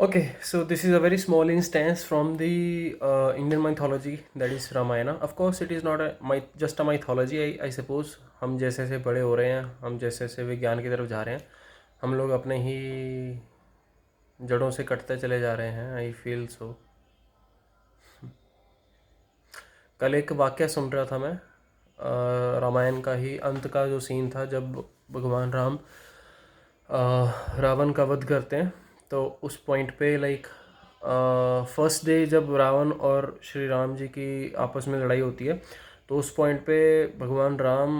Okay, so this is a very small instance from the Indian mythology, that is Ramayana. Of course, it is not just a mythology. I suppose हम जैसे जैसे बड़े हो रहे हैं, हम जैसे जैसे विज्ञान की तरफ जा रहे हैं, हम लोग अपने ही जड़ों से कटते चले जा रहे हैं. I feel so. कल एक वाक्य सुन रहा था मैं, रामायण का ही अंत का जो सीन था, जब भगवान राम रावण का वध करते हैं. तो उस पॉइंट पे लाइक फर्स्ट डे जब रावण और श्री राम जी की आपस में लड़ाई होती है, तो उस पॉइंट पे भगवान राम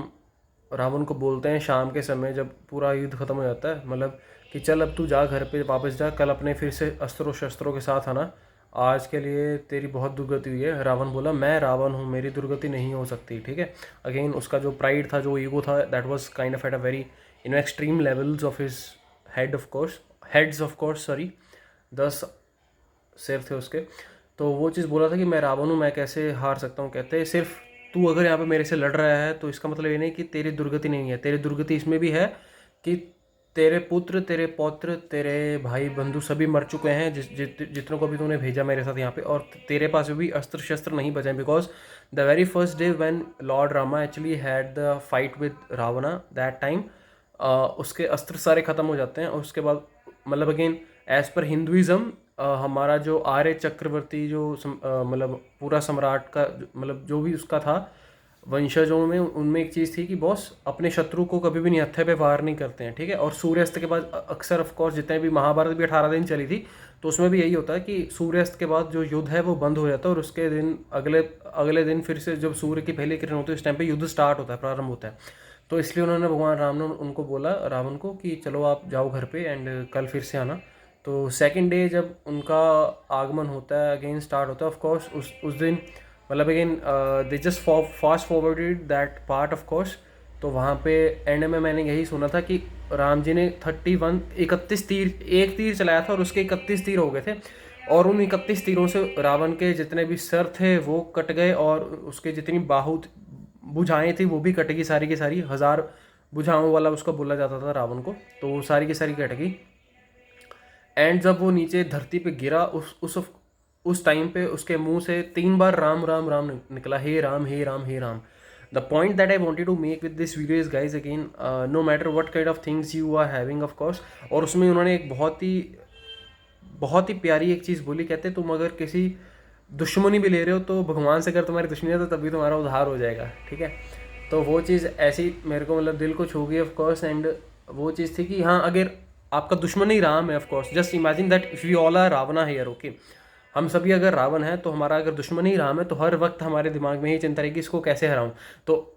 रावण को बोलते हैं शाम के समय, जब पूरा युद्ध ख़त्म हो जाता है, मतलब कि चल अब तू जा घर पे वापस जा, कल अपने फिर से अस्त्रों शस्त्रों के साथ आना, आज के लिए तेरी बहुत दुर्गति हुई है. रावण बोला मैं रावण हूँ, मेरी दुर्गति नहीं हो सकती. ठीक है, अगेन उसका जो प्राइड था, जो ईगो था, that was kind of at a very extreme levels of his heads of course, sorry, 10 सिर थे उसके. तो वो चीज़ बोला था कि मैं रावण हूँ, मैं कैसे हार सकता हूँ. कहते सिर्फ तू अगर यहाँ पे मेरे से लड़ रहा है तो इसका मतलब ये नहीं कि तेरी दुर्गति नहीं है. तेरी दुर्गति इसमें भी है कि तेरे पुत्र, तेरे पौत्र, तेरे भाई बंधु सभी मर चुके हैं, जितनों को भी तूने भेजा मेरे साथ यहाँ पे, और तेरे पास भी अस्त्र शस्त्र नहीं बचे. Because the very first day when lord Rama actually had the fight with Ravana, that time उसके अस्त्र सारे ख़त्म हो जाते हैं. और उसके बाद मतलब अगेन एज पर हिंदुज़म, हमारा जो आर्य चक्रवर्ती जो मतलब पूरा सम्राट का मतलब जो भी उसका था वंशजों में, उनमें एक चीज़ थी कि बॉस अपने शत्रु को कभी भी हत्थे पे वार नहीं करते हैं. ठीक है, और सूर्यास्त के बाद अक्सर ऑफ कोर्स जितने भी महाभारत भी 18 दिन चली थी, तो उसमें भी यही होता है कि सूर्यास्त के बाद जो युद्ध है वो बंद हो जाता है, और उसके दिन अगले अगले दिन फिर से जब सूर्य की पहली किरण होती है, उस टाइम पे युद्ध स्टार्ट होता है, प्रारंभ होता है. तो इसलिए उन्होंने भगवान राम ने उनको बोला, रावण को, कि चलो आप जाओ घर पे एंड कल फिर से आना. तो सेकंड डे जब उनका आगमन होता है, अगेन स्टार्ट होता है ऑफ कोर्स उस दिन, मतलब again they just fast forwarded that part of course. तो वहाँ पे एंड में मैंने यही सुना था कि राम जी ने 31 तीर, एक तीर चलाया था और उसके 31 तीर हो गए थे, और उन 31 तीरों से रावण के जितने भी सर थे वो कट गए, और उसके जितनी भुजाएं थी वो भी कट गई, सारी की सारी. 1000 भुजाओं वाला उसको बोला जाता था रावण को, तो वो सारी की सारी कट गई. एंड जब वो नीचे धरती पे गिरा, उस टाइम पे उसके मुंह से 3 बार राम राम राम निकला, हे राम हे राम हे Ram. The point that I wanted to make with this video is guys, again no matter what kind of things you are having of course. और उसमें उन्होंने एक बहुत ही प्यारी एक चीज़ बोली. कहते तुम अगर किसी दुश्मनी भी ले रहे हो तो भगवान से अगर तुम्हारी दुश्मनी है तो तभी तुम्हारा उद्धार हो जाएगा. ठीक है, तो वो चीज़ ऐसी मेरे को मतलब दिल को छू गई ऑफ कोर्स. एंड वो चीज़ थी कि हाँ, अगर आपका दुश्मन ही राम है, of course just imagine that if we all are Ravana here, okay, हम सभी अगर रावण हैं, तो हमारा अगर दुश्मन ही राम है, तो हर वक्त हमारे दिमाग में ही चिंता रहेगी इसको कैसे हराऊं. तो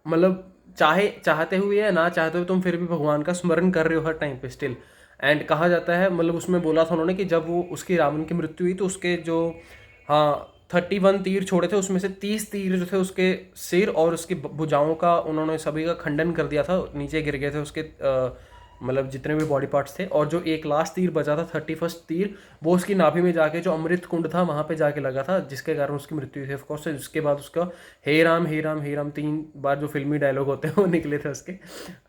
मतलब चाहते हुए या ना चाहते हुए तुम फिर भी भगवान का स्मरण कर रहे हो हर टाइम पे स्टिल. एंड कहा जाता है, मतलब उसमें बोला था उन्होंने कि जब वो उसकी रावण की मृत्यु हुई तो उसके जो, हाँ, 31 तीर छोड़े थे, उसमें से 30 तीर जो थे उसके सिर और उसकी भुजाओं का उन्होंने सभी का खंडन कर दिया था, नीचे गिर गए थे उसके मतलब जितने भी बॉडी पार्ट्स थे. और जो एक लास्ट तीर बचा था, 31st तीर, वो उसकी नाभि में जाके जो अमृत कुंड था वहाँ पे जाके लगा था, जिसके कारण उसकी मृत्यु थी ऑफकोर्स. उसके बाद उसका हे राम हे राम हे राम 3 बार जो फिल्मी डायलॉग होते हैं वो निकले थे उसके.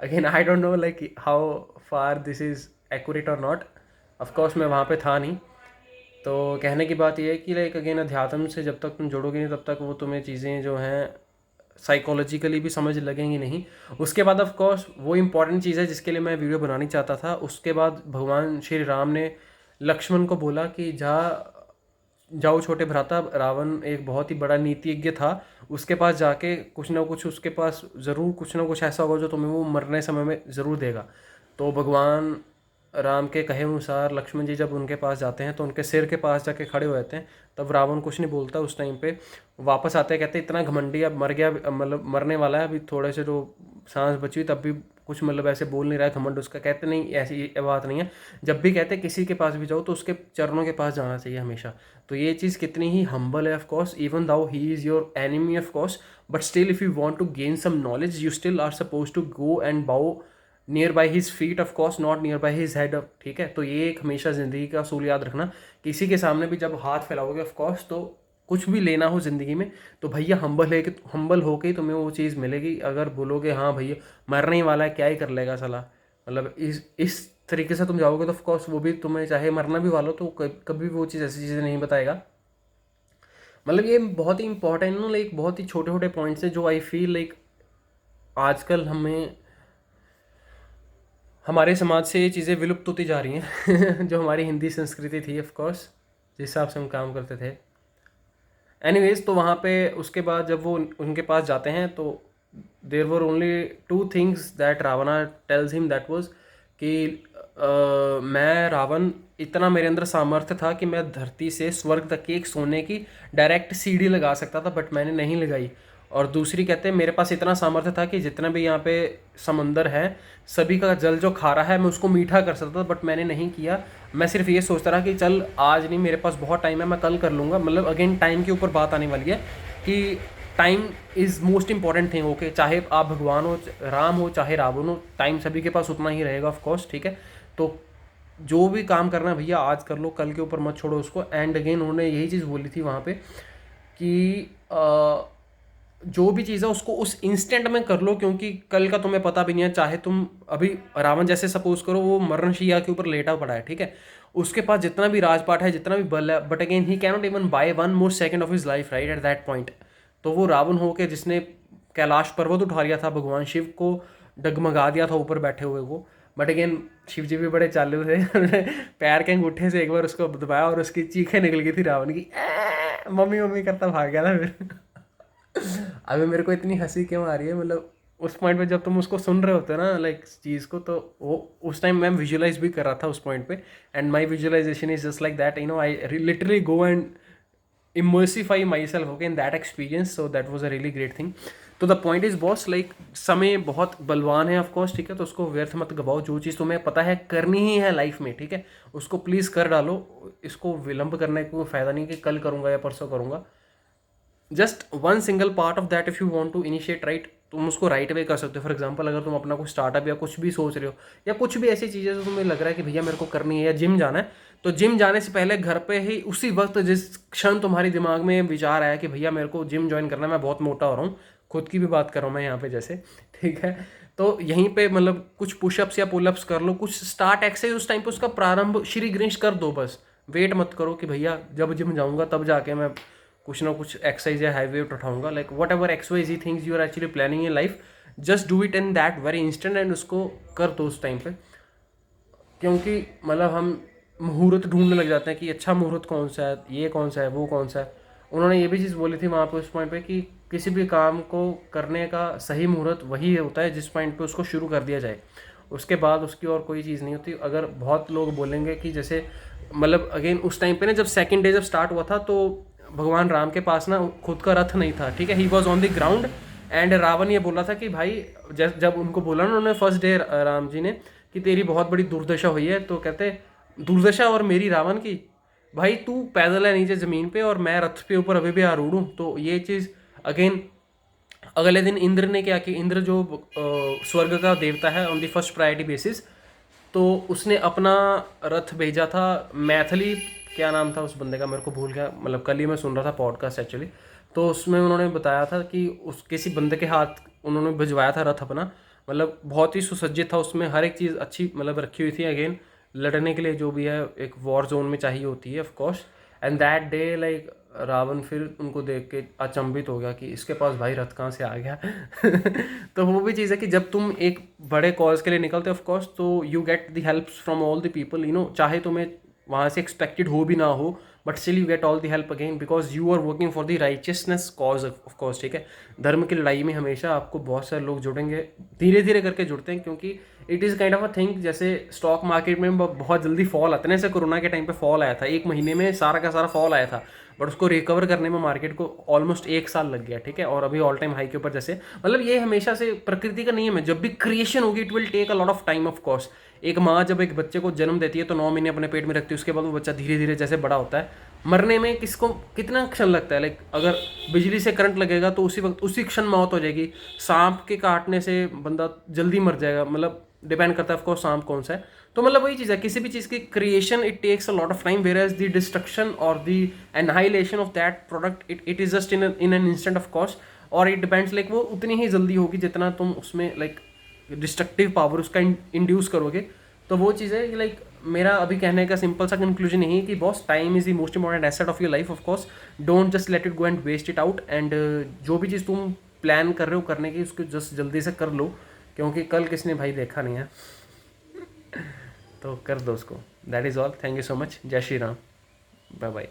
Again I don't know like how far this is accurate और नॉट. ऑफकोर्स मैं वहाँ पे था नहीं. तो कहने की बात यह है कि लाइक अगेन अध्यात्म से जब तक तुम जुड़ोगे नहीं, तब तक वो तुम्हें चीज़ें जो हैं साइकोलॉजिकली भी समझ लगेंगी नहीं. उसके बाद ऑफ कोर्स वो इम्पॉर्टेंट चीज़ है जिसके लिए मैं वीडियो बनानी चाहता था. उसके बाद भगवान श्री राम ने लक्ष्मण को बोला कि जाओ छोटे भ्राता, रावण एक बहुत ही बड़ा नीतिज्ञ था, उसके पास जाके कुछ ना कुछ, उसके पास ज़रूर कुछ ना कुछ ऐसा होगा जो तुम्हें वो मरने समय में ज़रूर देगा. तो भगवान राम के कहे अनुसार लक्ष्मण जी जब उनके पास जाते हैं तो उनके सिर के पास जाके खड़े हो जाते हैं. तब रावण कुछ नहीं बोलता उस टाइम पे. वापस आते हैं, कहते हैं इतना घमंडी, अब मर गया, मतलब मरने वाला है, अभी थोड़े से जो सांस बची तब भी कुछ मतलब ऐसे बोल नहीं रहा है, घमंड उसका. कहते नहीं, ऐसी बात नहीं है. जब भी कहते किसी के पास भी जाओ तो उसके चरणों के पास जाना चाहिए हमेशा. तो ये चीज़ कितनी ही हम्बल है of course, even though he is your enemy of course, but still if you want to gain some knowledge you still are suppose to go and bow near by his feet of course, not near by his head. ठीक है, तो ये एक हमेशा ज़िंदगी का असूल याद रखना. किसी के सामने भी जब हाथ फैलाओगे ऑफ कोर्स, तो कुछ भी लेना हो ज़िंदगी में तो भैया हम्बल होके ही तुम्हें वो चीज़ मिलेगी. अगर बोलोगे हाँ भैया मरने ही वाला है, क्या ही कर लेगा साला, मतलब इस तरीके से तुम जाओगे तो ऑफकोर्स वो भी तुम्हें चाहे मरना भी वालो तो कभी वो चीज़ ऐसी चीज़ें नहीं बताएगा। मतलब ये बहुत ही इंपॉर्टेंट ना, लाइक बहुत ही छोटे छोटे पॉइंट्स हैं जो आई फील लाइक आजकल हमें हमारे समाज से ये चीज़ें विलुप्त होती जा रही हैं जो हमारी हिंदी संस्कृति थी ऑफ कोर्स, जिस हिसाब से हम काम करते थे। एनीवेज, तो वहाँ पे उसके बाद जब वो उनके पास जाते हैं तो there were only two things that Ravana tells him, that was कि मैं रावण, इतना मेरे अंदर सामर्थ्य था कि मैं धरती से स्वर्ग तक की एक सोने की डायरेक्ट सीढ़ी लगा सकता था, बट मैंने नहीं लगाई। और दूसरी कहते हैं मेरे पास इतना सामर्थ्य था कि जितना भी यहाँ पे समंदर है सभी का जल जो खारा है मैं उसको मीठा कर सकता था, बट मैंने नहीं किया। मैं सिर्फ ये सोचता रहा कि चल आज नहीं, मेरे पास बहुत टाइम है, मैं कल कर लूँगा। मतलब अगेन टाइम के ऊपर बात आने वाली है कि time is most important thing. Okay, चाहे आप भगवान हो, राम हो, चाहे रावण हो, टाइम सभी के पास उतना ही रहेगा ऑफ कोर्स, ठीक है। तो जो भी काम करना है भैया आज कर लो, कल के ऊपर मत छोड़ो उसको। एंड अगेन उन्होंने यही चीज़ बोली थी वहाँ पे कि जो भी चीज़ है उसको उस इंस्टेंट में कर लो, क्योंकि कल का तुम्हें पता भी नहीं है। चाहे तुम अभी रावण जैसे सपोज करो वो मरणशैया के ऊपर लेटा पड़ा है, ठीक है, उसके पास जितना भी राजपाट है, जितना भी बल है, but again he cannot even by one more second of his life, right at that point. तो वो रावण हो के जिसने कैलाश पर्वत उठा लिया था, भगवान शिव को डगमगा दिया था ऊपर बैठे हुए को। बट अगेन शिव जी भी बड़े चालू थे पैर के अंगूठे से एक बार उसको दबाया और उसकी चीखें निकल गई थी रावण की, मम्मी मम्मी करता भाग गया था फिर अभी मेरे को इतनी हंसी क्यों आ रही है, मतलब उस पॉइंट पे जब तुम उसको सुन रहे होते हो ना लाइक चीज़ को, तो वो उस टाइम मैं विजुअलाइज भी कर रहा था उस पॉइंट पे। And my visualisation is just like that, you know, I literally go and immersify myself, okay, in that experience. So that was a really great thing. तो the point is boss, like समय बहुत बलवान है of course, ठीक है, तो उसको व्यर्थ मत गवाओ। जो चीज़ तुम्हें पता है करनी ही है लाइफ में, ठीक है, उसको प्लीज़ कर डालो। इसको विलंब करने का कोई फ़ायदा नहीं कि कल करूँगा या परसों करूँगा। Just one single part of that if you want to initiate right, तुम उसको राइट वे कर सकते हो। फॉर एग्जांपल, अगर तुम अपना कुछ स्टार्टअप या कुछ भी सोच रहे हो, या कुछ भी ऐसी चीज़ें जो तुम्हें लग रहा है कि भैया मेरे को करनी है, या जिम जाना है, तो जिम जाने से पहले घर पे ही उसी वक्त जिस क्षण तुम्हारे दिमाग में विचार आया कि भैया मेरे को जिम ज्वाइन करना है, मैं बहुत मोटा हो रहा हूँ, खुद की भी बात कर रहा हूँ मैं यहाँ पे जैसे, ठीक है, तो यहीं पे मतलब कुछ पुशअप्स या पुलअप्स कर लो, कुछ स्टार्ट एक्सरसाइज उस टाइम पे उसका प्रारंभ श्री गणेश कर दो बस। वेट मत करो कि भैया जब जिम जाऊँगा तब जाके मैं कुछ ना कुछ एक्सरसाइज या हाई वेट उठाऊंगा। Like whatever exercise things you are actually planning in life, just do it in that very instant and उसको कर दो उस टाइम पे। क्योंकि मतलब हम मुहूर्त ढूंढने लग जाते हैं कि अच्छा मुहूर्त कौन सा है, ये कौन सा है, वो कौन सा है। उन्होंने ये भी चीज़ बोली थी वहाँ पे उस पॉइंट पे कि किसी भी काम को करने का सही मुहूर्त वही होता है जिस पॉइंट पे उसको शुरू कर दिया जाए, उसके बाद उसकी और कोई चीज़ नहीं होती। अगर बहुत लोग बोलेंगे कि जैसे मतलब अगेन उस टाइम पे ना जब सेकंड डे जब स्टार्ट हुआ था तो भगवान राम के पास ना खुद का रथ नहीं था, ठीक है, he was on the ground. And Ravan ये बोला था कि भाई जब उनको बोला ना उन्होंने फर्स्ट डे राम जी ने कि तेरी बहुत बड़ी दुर्दशा हुई है, तो कहते दुर्दशा और मेरी रावण की, भाई तू पैदल है नीचे ज़मीन पे और मैं रथ पे ऊपर अभी भी आरूढ़ हूँ। तो ये चीज़ अगेन अगले दिन इंद्र ने क्या कि इंद्र जो स्वर्ग का देवता है on the first priority basis, तो उसने अपना रथ भेजा था। मैथिली क्या नाम था उस बंदे का, मेरे को भूल गया, मतलब कल ही मैं सुन रहा था पॉडकास्ट एक्चुअली, तो उसमें उन्होंने बताया था कि उस किसी बंदे के हाथ उन्होंने भिजवाया था रथ अपना, मतलब बहुत ही सुसज्जित था, उसमें हर एक चीज़ अच्छी मतलब रखी हुई थी। अगेन लड़ने के लिए जो भी है एक वॉर जोन में चाहिए होती है of course. And that day like Ravan फिर उनको देख के अचंभित हो गया कि इसके पास भाई रथ कहाँ से आ गया तो वो भी चीज़ है कि जब तुम एक बड़े कॉज के लिए निकलते हो ऑफ कोर्स, तो you get the help from all the people, you know, चाहे तुम्हें वहाँ से एक्सपेक्टेड हो भी ना हो, but still you get all the help again because you are working for the righteousness cause of course, ठीक है। धर्म की लड़ाई में हमेशा आपको बहुत सारे लोग जुड़ेंगे, धीरे धीरे करके जुड़ते हैं, क्योंकि it is kind of a thing. जैसे स्टॉक मार्केट में बहुत जल्दी फॉल आता है ना, जैसे कोरोना के टाइम पे फॉल आया था, एक महीने में सारा का सारा फॉल आया था, बट उसको रिकवर करने में मार्केट को ऑलमोस्ट 1 साल लग गया, ठीक है, और अभी ऑल टाइम हाई के ऊपर जैसे, मतलब ये हमेशा से प्रकृति का नियम है, जब भी क्रिएशन होगी it will take a lot of time of course. एक माँ जब एक बच्चे को जन्म देती है तो 9 महीने अपने पेट में रखती है, उसके बाद वो बच्चा धीरे धीरे जैसे बड़ा होता है, मरने में किसको कितना क्षण लगता है, लाइक अगर बिजली से करंट लगेगा तो उसी वक्त उसी क्षण मौत हो जाएगी, सांप के काटने से बंदा जल्दी मर जाएगा, मतलब डिपेंड करता है ऑफ कोर्स सांप कौन सा है। तो मतलब वही चीज़ है, किसी भी चीज़ की creation it takes a lot of time, whereas the destruction और the annihilation of that product it is just in an instant of course. और इट डिपेंड्स लाइक वो उतनी ही जल्दी होगी जितना तुम उसमें लाइक डिस्ट्रक्टिव पावर उसका इंड्यूस करोगे, तो वो चीज़ है कि लाइक मेरा अभी कहने का सिंपल सा कंक्लूजन यही है कि boss time is the most important asset of your life of course. Don't just let it go and waste it out, and जो भी चीज़ तुम प्लान कर रहे हो करने की उसको जस्ट जल्दी से कर लो, क्योंकि कल किसने भाई देखा नहीं है। तो कर दो उसको। That is all, thank you so much, जय श्री राम, बाय बाय।